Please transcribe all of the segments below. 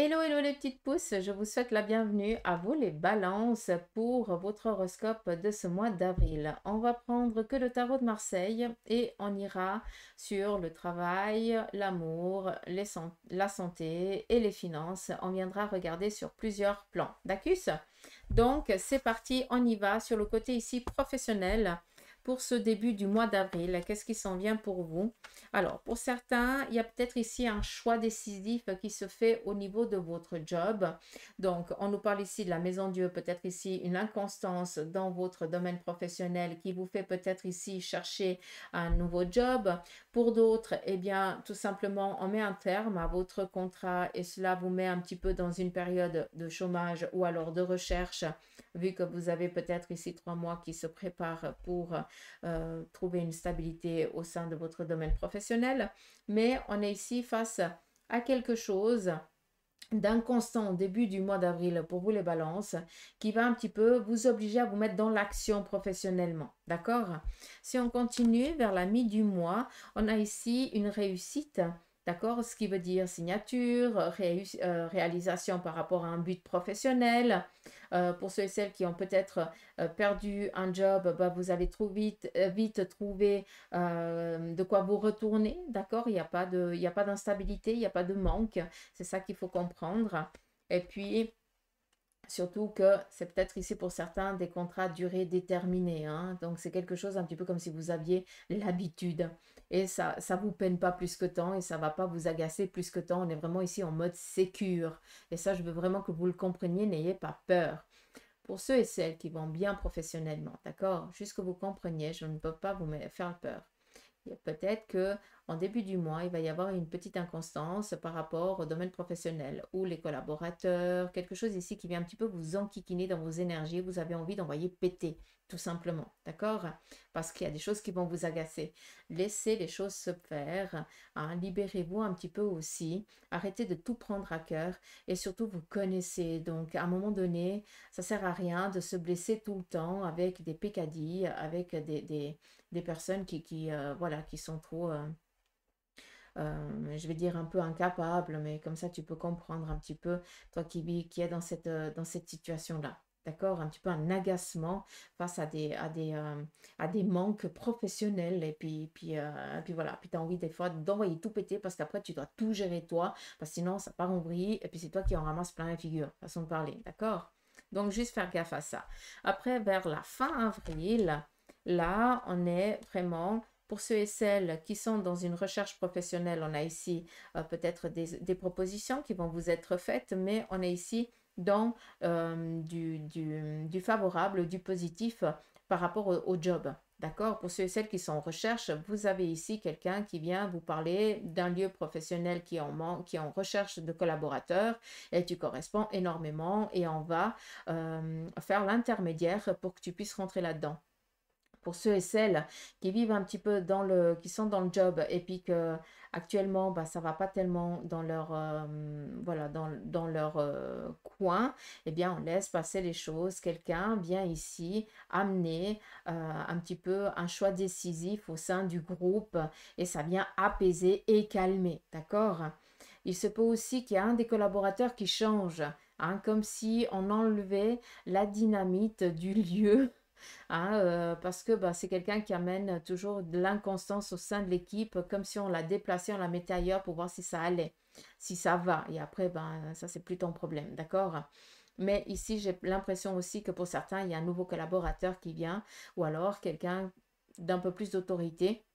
Hello, hello les petites pousses, je vous souhaite la bienvenue à vous les balances pour votre horoscope de ce mois d'avril. On va prendre que le tarot de Marseille et on ira sur le travail, l'amour, la santé et les finances. On viendra regarder sur plusieurs plans. D'accord? Donc c'est parti, on y va sur le côté ici professionnel. Pour ce début du mois d'avril, qu'est-ce qui s'en vient pour vous? Alors, pour certains, il y a peut-être ici un choix décisif qui se fait au niveau de votre job. Donc, on nous parle ici de la maison Dieu, peut-être ici une inconstance dans votre domaine professionnel qui vous fait peut-être ici chercher un nouveau job. Pour d'autres, eh bien, tout simplement, on met un terme à votre contrat et cela vous met un petit peu dans une période de chômage ou alors de recherche, vu que vous avez peut-être ici 3 mois qui se préparent pour trouver une stabilité au sein de votre domaine professionnel. Mais on est ici face à quelque chose d'inconstant au début du mois d'avril pour vous les balances, qui va un petit peu vous obliger à vous mettre dans l'action professionnellement. D'accord? Si on continue vers la mi du mois, on a ici une réussite. D'accord? Ce qui veut dire signature, réalisation par rapport à un but professionnel. Pour ceux et celles qui ont peut-être perdu un job, bah, vous allez vite trouver de quoi vous retourner. D'accord? Il n'y a pas d'instabilité, il n'y a pas de manque. C'est ça qu'il faut comprendre. Et puis, surtout que c'est peut-être ici pour certains des contrats à durée déterminée, hein. Donc c'est quelque chose un petit peu comme si vous aviez l'habitude. Et ça vous peine pas plus que tant et ça va pas vous agacer plus que tant. On est vraiment ici en mode sécure. Et ça, je veux vraiment que vous le compreniez, n'ayez pas peur. Pour ceux et celles qui vont bien professionnellement, d'accord? Juste que vous compreniez, je ne peux pas vous faire peur. Peut-être que en début du mois, il va y avoir une petite inconstance par rapport au domaine professionnel ou les collaborateurs, quelque chose ici qui vient un petit peu vous enquiquiner dans vos énergies, vous avez envie d'envoyer péter, tout simplement, d'accord? Parce qu'il y a des choses qui vont vous agacer. Laissez les choses se faire, hein, libérez-vous un petit peu aussi, arrêtez de tout prendre à cœur et surtout vous connaissez. Donc à un moment donné, ça sert à rien de se blesser tout le temps avec des pécadilles, avec des personnes voilà, qui sont trop, je vais dire un peu incapables, mais comme ça tu peux comprendre un petit peu, toi qui es dans cette situation-là. D'accord? Un petit peu un agacement face à des manques professionnels. Et puis voilà. Puis tu as envie des fois d'envoyer tout péter parce qu'après tu dois tout gérer toi. Parce que sinon ça part en vrille. Et puis c'est toi qui en ramasse plein la figure. Façon de parler. D'accord? Donc juste faire gaffe à ça. Après, vers la fin avril, là, on est vraiment, pour ceux et celles qui sont dans une recherche professionnelle, on a ici peut-être des propositions qui vont vous être faites, mais on est ici dans du favorable, du positif par rapport au job. D'accord? Pour ceux et celles qui sont en recherche, vous avez ici quelqu'un qui vient vous parler d'un lieu professionnel qui est en recherche de collaborateurs et tu corresponds énormément et on va faire l'intermédiaire pour que tu puisses rentrer là-dedans. Pour ceux et celles qui vivent un petit peu qui sont dans le job et puis que actuellement bah, ça va pas tellement dans leur voilà dans leur coin, eh bien on laisse passer les choses. Quelqu'un vient ici amener un petit peu un choix décisif au sein du groupe et ça vient apaiser et calmer, d'accord? Il se peut aussi qu'il y a un des collaborateurs qui change, hein, comme si on enlevait la dynamite du lieu, hein, parce que bah, c'est quelqu'un qui amène toujours de l'inconstance au sein de l'équipe, comme si on l'a déplacé, on la mettait ailleurs pour voir si ça allait, si ça va. Et après, ben, ça, c'est plus ton problème, d'accord? Mais ici, j'ai l'impression aussi que pour certains, il y a un nouveau collaborateur qui vient, ou alors quelqu'un d'un peu plus d'autorité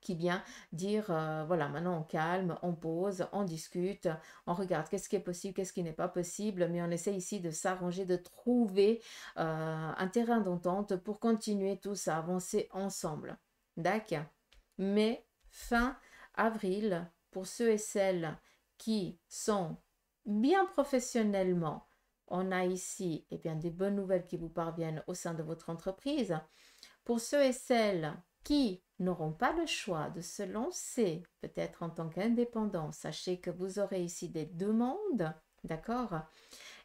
qui vient dire, voilà, maintenant on calme, on pose, on discute, on regarde qu'est-ce qui est possible, qu'est-ce qui n'est pas possible, mais on essaie ici de s'arranger, de trouver un terrain d'entente pour continuer tous à avancer ensemble. D'accord? Mais fin avril, pour ceux et celles qui sont bien professionnellement, on a ici eh bien, des bonnes nouvelles qui vous parviennent au sein de votre entreprise. Pour ceux et celles qui n'auront pas le choix de se lancer, peut-être en tant qu'indépendant, sachez que vous aurez ici des demandes, d'accord?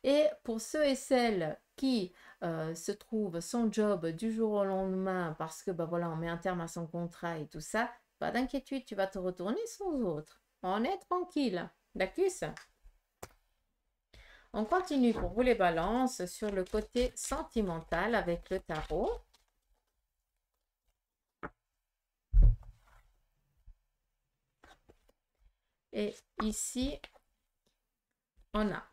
Et pour ceux et celles qui se trouvent son job du jour au lendemain parce que, bah voilà, on met un terme à son contrat et tout ça, pas d'inquiétude, tu vas te retourner sans autre. On est tranquille, d'accord? On continue pour vous les balances sur le côté sentimental avec le tarot. Et ici, on a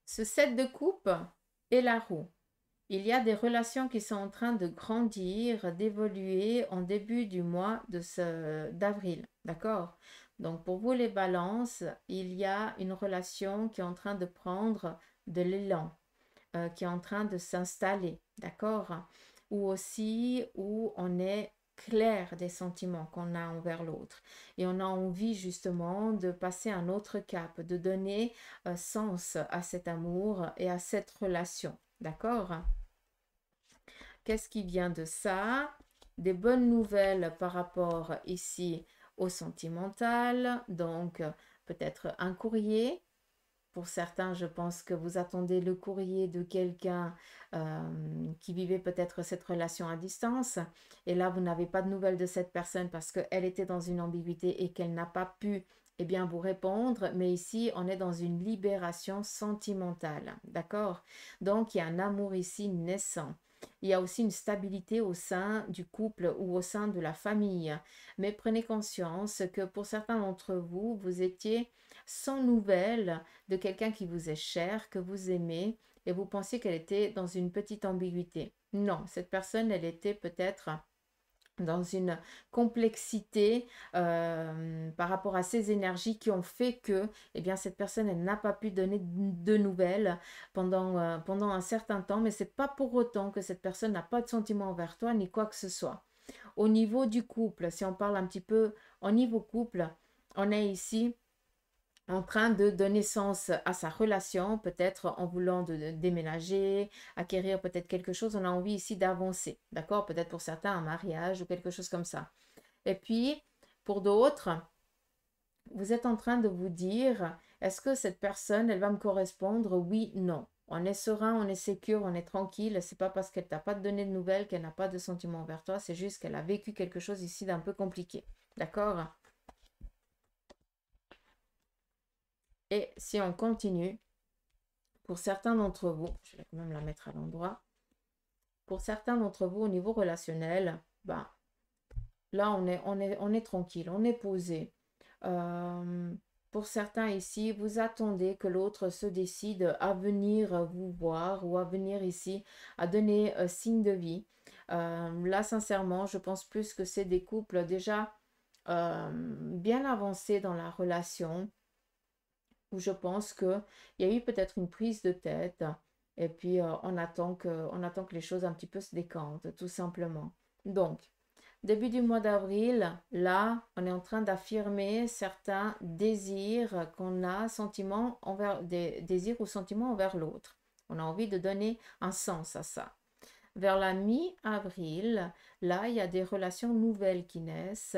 ce 7 de coupe et la roue. Il y a des relations qui sont en train de grandir, d'évoluer en début du mois d'avril. D'accord? Donc pour vous les balances, il y a une relation qui est en train de prendre de l'élan, qui est en train de s'installer. D'accord? Ou aussi où on est clair des sentiments qu'on a envers l'autre. Et on a envie justement de passer un autre cap, de donner sens à cet amour et à cette relation. D'accord? Qu'est-ce qui vient de ça? Des bonnes nouvelles par rapport ici au sentimental. Donc, peut-être un courrier. Pour certains, je pense que vous attendez le courrier de quelqu'un qui vivait peut-être cette relation à distance. Et là, vous n'avez pas de nouvelles de cette personne parce qu'elle était dans une ambiguïté et qu'elle n'a pas pu bien, vous répondre. Mais ici, on est dans une libération sentimentale. D'accord? Donc, il y a un amour ici naissant. Il y a aussi une stabilité au sein du couple ou au sein de la famille. Mais prenez conscience que pour certains d'entre vous, vous étiez sans nouvelles de quelqu'un qui vous est cher, que vous aimez, et vous pensiez qu'elle était dans une petite ambiguïté. Non, cette personne, elle était peut-être dans une complexité par rapport à ces énergies qui ont fait que bien, cette personne, elle n'a pas pu donner de nouvelles pendant un certain temps, mais c'est pas pour autant que cette personne n'a pas de sentiment envers toi ni quoi que ce soit. Au niveau du couple, si on parle un petit peu au niveau couple, on est ici en train de donner sens à sa relation, peut-être en voulant de déménager, acquérir peut-être quelque chose, on a envie ici d'avancer, d'accord? Peut-être pour certains un mariage ou quelque chose comme ça. Et puis, pour d'autres, vous êtes en train de vous dire, est-ce que cette personne, elle va me correspondre? Oui, non. On est serein, on est sécure, on est tranquille. C'est pas parce qu'elle t'a pas donné de nouvelles qu'elle n'a pas de sentiments envers toi. C'est juste qu'elle a vécu quelque chose ici d'un peu compliqué. D'accord? Et si on continue, pour certains d'entre vous, je vais quand même la mettre à l'endroit. Pour certains d'entre vous, au niveau relationnel, ben, là, on est tranquille, on est posé. Euh, pour certains ici, vous attendez que l'autre se décide à venir vous voir ou à venir ici, à donner signe de vie. Là, sincèrement, je pense plus que c'est des couples déjà bien avancés dans la relation où je pense qu'il y a eu peut-être une prise de tête et puis on attend que les choses un petit peu se décantent, tout simplement. Donc, début du mois d'avril, là, on est en train d'affirmer certains désirs qu'on a, sentiments envers, des désirs ou sentiments envers l'autre. On a envie de donner un sens à ça. Vers la mi-avril, là, il y a des relations nouvelles qui naissent.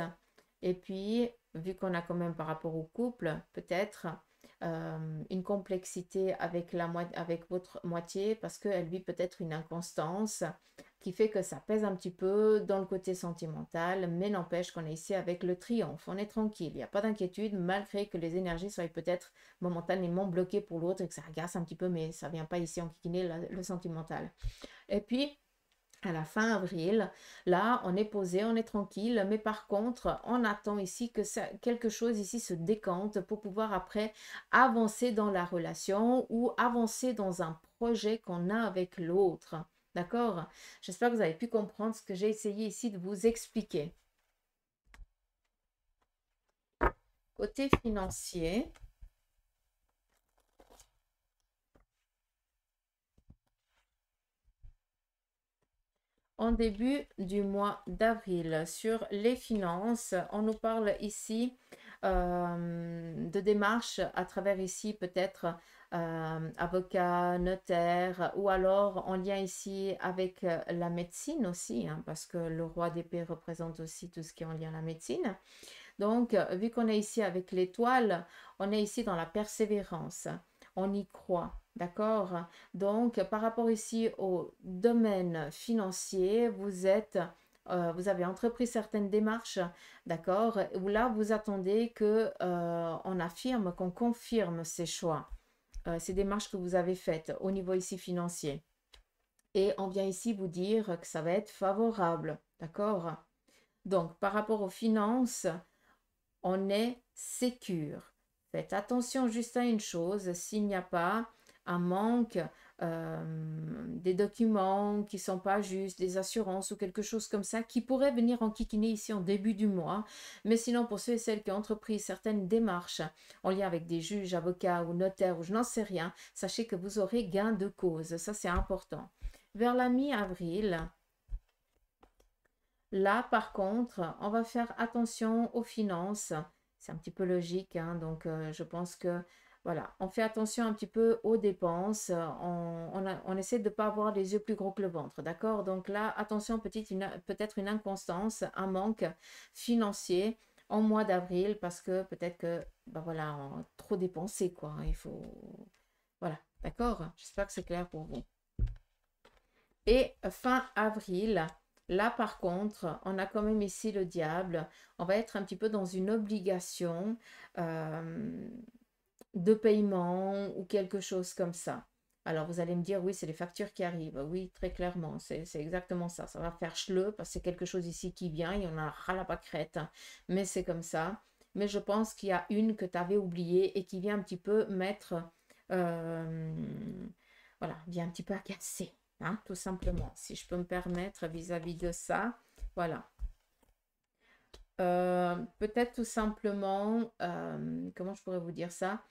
Et puis, vu qu'on a quand même par rapport au couple, peut-être une complexité avec, avec votre moitié parce qu'elle vit peut-être une inconstance qui fait que ça pèse un petit peu dans le côté sentimental, mais n'empêche qu'on est ici avec le triomphe. On est tranquille, il n'y a pas d'inquiétude, malgré que les énergies soient peut-être momentanément bloquées pour l'autre et que ça agace un petit peu, mais ça ne vient pas ici enquiquiner le sentimental. Et puis, à la fin avril, là, on est posé, on est tranquille, mais par contre, on attend ici que quelque chose ici se décante pour pouvoir après avancer dans la relation ou avancer dans un projet qu'on a avec l'autre. D'accord? J'espère que vous avez pu comprendre ce que j'ai essayé ici de vous expliquer. Côté financier, en début du mois d'avril. Sur les finances, on nous parle ici de démarches à travers ici peut-être avocat, notaire ou alors en lien ici avec la médecine aussi, hein, parce que le roi d'épée représente aussi tout ce qui est en lien à la médecine. Donc, vu qu'on est ici avec l'étoile, on est ici dans la persévérance. On y croit, d'accord? Donc, par rapport ici au domaine financier, vous avez entrepris certaines démarches, d'accord? Où là, vous attendez que on affirme, qu'on confirme ces choix. ces démarches que vous avez faites au niveau ici financier. Et on vient ici vous dire que ça va être favorable, d'accord? Donc, par rapport aux finances, on est sécure. Faites attention juste à une chose, s'il n'y a pas un manque, des documents qui ne sont pas justes, des assurances ou quelque chose comme ça, qui pourrait venir enquiquiner ici en début du mois. Mais sinon, pour ceux et celles qui ont entrepris certaines démarches en lien avec des juges, avocats ou notaires ou je n'en sais rien, sachez que vous aurez gain de cause. Ça, c'est important. Vers la mi-avril, là, par contre, on va faire attention aux finances. C'est un petit peu logique, hein, donc je pense que voilà, on fait attention un petit peu aux dépenses. On essaie de ne pas avoir les yeux plus gros que le ventre, d'accord? Donc là, attention, peut-être une inconstance, un manque financier en mois d'avril parce que peut-être que, ben voilà, on a trop dépensé, quoi. Il faut. Voilà, d'accord? J'espère que c'est clair pour vous. Et fin avril, là par contre, on a quand même ici le diable. On va être un petit peu dans une obligation de paiement ou quelque chose comme ça. Alors vous allez me dire, oui, c'est les factures qui arrivent. Oui, très clairement, c'est exactement ça. Ça va faire chleu parce que c'est quelque chose ici qui vient. Il y en a ras la pâquerette, mais c'est comme ça. Mais je pense qu'il y a une que tu avais oubliée et qui vient un petit peu mettre, euh, voilà, vient un petit peu agacer. Hein, tout simplement, si je peux me permettre vis-à-vis de ça. Voilà. Peut-être tout simplement, comment je pourrais vous dire ça?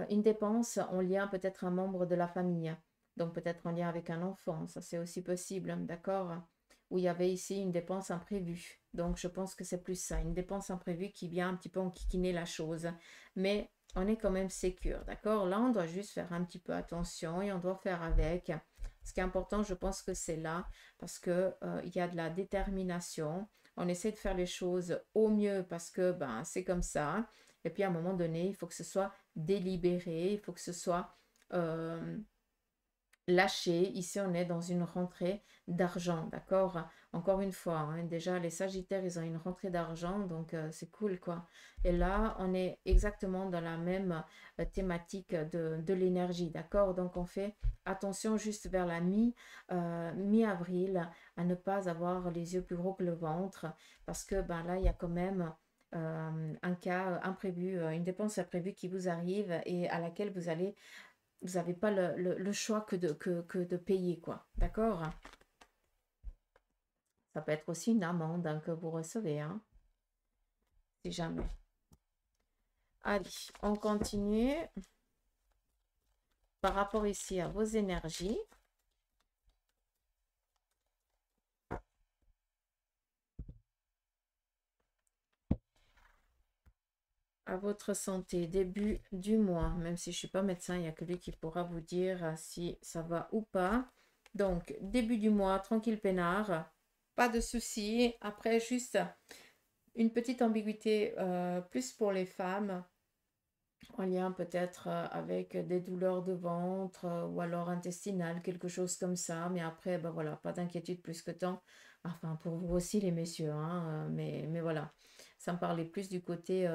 Une dépense en lien peut-être un membre de la famille. Donc peut-être en lien avec un enfant, ça c'est aussi possible, d'accord? Où il y avait ici une dépense imprévue. Donc je pense que c'est plus ça, une dépense imprévue qui vient un petit peu enquiquiner la chose. Mais on est quand même sécure, d'accord? Là, on doit juste faire un petit peu attention et on doit faire avec. Ce qui est important, je pense que c'est là parce que il y a de la détermination. On essaie de faire les choses au mieux parce que ben, c'est comme ça. Et puis à un moment donné, il faut que ce soit délibéré, il faut que ce soit euh, lâché. Ici, on est dans une rentrée d'argent, d'accord? Encore une fois, hein, déjà, les Sagittaires, ils ont une rentrée d'argent, donc c'est cool, quoi. Et là, on est exactement dans la même thématique de l'énergie, d'accord? Donc, on fait attention juste vers la mi-avril à ne pas avoir les yeux plus gros que le ventre, parce que ben, là, il y a quand même un cas imprévu, une dépense imprévue qui vous arrive et à laquelle vous n'avez pas le choix que de payer, quoi. D'accord? Ça peut être aussi une amende hein, que vous recevez, hein, si jamais. Allez, on continue. Par rapport ici à vos énergies. À votre santé, début du mois, même si je ne suis pas médecin, il n'y a que lui qui pourra vous dire si ça va ou pas. Donc, début du mois, tranquille peinard, pas de soucis. Après, juste une petite ambiguïté plus pour les femmes, en lien peut-être avec des douleurs de ventre ou alors intestinales, quelque chose comme ça. Mais après, ben voilà, pas d'inquiétude plus que tant. Enfin, pour vous aussi, les messieurs, hein, mais voilà, ça me parlait plus du côté...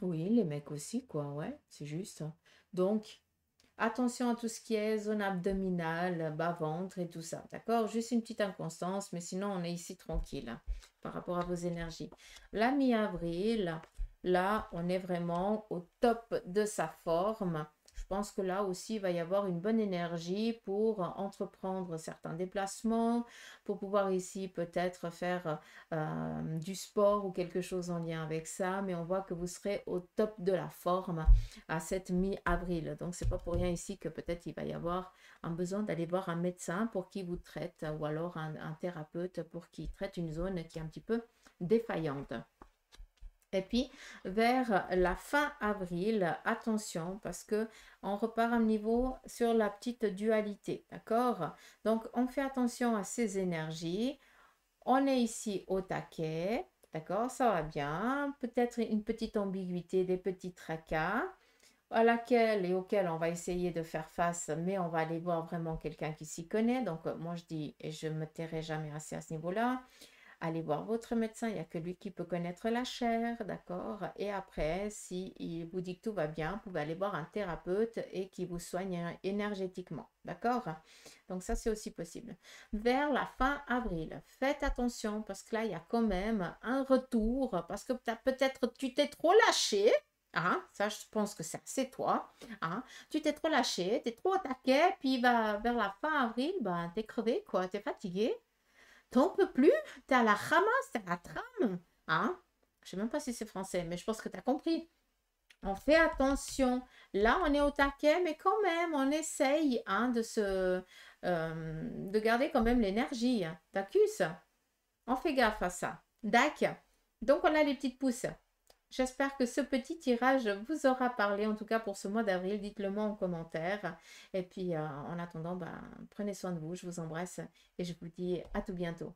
oui, les mecs aussi, quoi, ouais, c'est juste. Donc, attention à tout ce qui est zone abdominale, bas-ventre et tout ça, d'accord? Juste une petite inconstance, mais sinon, on est ici tranquille hein, par rapport à vos énergies. La mi-avril, là, on est vraiment au top de sa forme. Je pense que là aussi, il va y avoir une bonne énergie pour entreprendre certains déplacements, pour pouvoir ici peut-être faire du sport ou quelque chose en lien avec ça, mais on voit que vous serez au top de la forme à cette mi-avril. Donc, c'est pas pour rien ici que peut-être il va y avoir un besoin d'aller voir un médecin pour qui vous traite ou alors un thérapeute pour qui traite une zone qui est un petit peu défaillante. Et puis, vers la fin avril, attention, parce que on repart à un niveau sur la petite dualité, d'accord? Donc, on fait attention à ces énergies. On est ici au taquet, d'accord? Ça va bien. Peut-être une petite ambiguïté, des petits tracas à laquelle et auquel on va essayer de faire face, mais on va aller voir vraiment quelqu'un qui s'y connaît. Donc, moi, je dis, et je me tairai jamais assez à ce niveau-là, allez voir votre médecin, il n'y a que lui qui peut connaître la chair, d'accord? Et après, si il vous dit que tout va bien, vous pouvez aller voir un thérapeute et qui vous soigne énergétiquement, d'accord? Donc ça, c'est aussi possible. Vers la fin avril, faites attention parce que là, il y a quand même un retour parce que peut-être tu t'es trop lâché. Hein, ça, je pense que c'est toi. Hein, tu t'es trop lâché, tu es trop au taquet, puis vers la fin avril, ben, tu es crevé, quoi, tu es fatigué. T'en peux plus, t'es à la ramasse, t'es à la trame. Hein? Je sais même pas si c'est français, mais je pense que tu as compris. On fait attention. Là, on est au taquet, mais quand même, on essaye hein, de garder quand même l'énergie. T'accuses? On fait gaffe à ça. D'accord. Donc, on a les petites pousses. J'espère que ce petit tirage vous aura parlé, en tout cas pour ce mois d'avril. Dites-le moi en commentaire. Et puis, en attendant, ben, prenez soin de vous. Je vous embrasse et je vous dis à tout bientôt.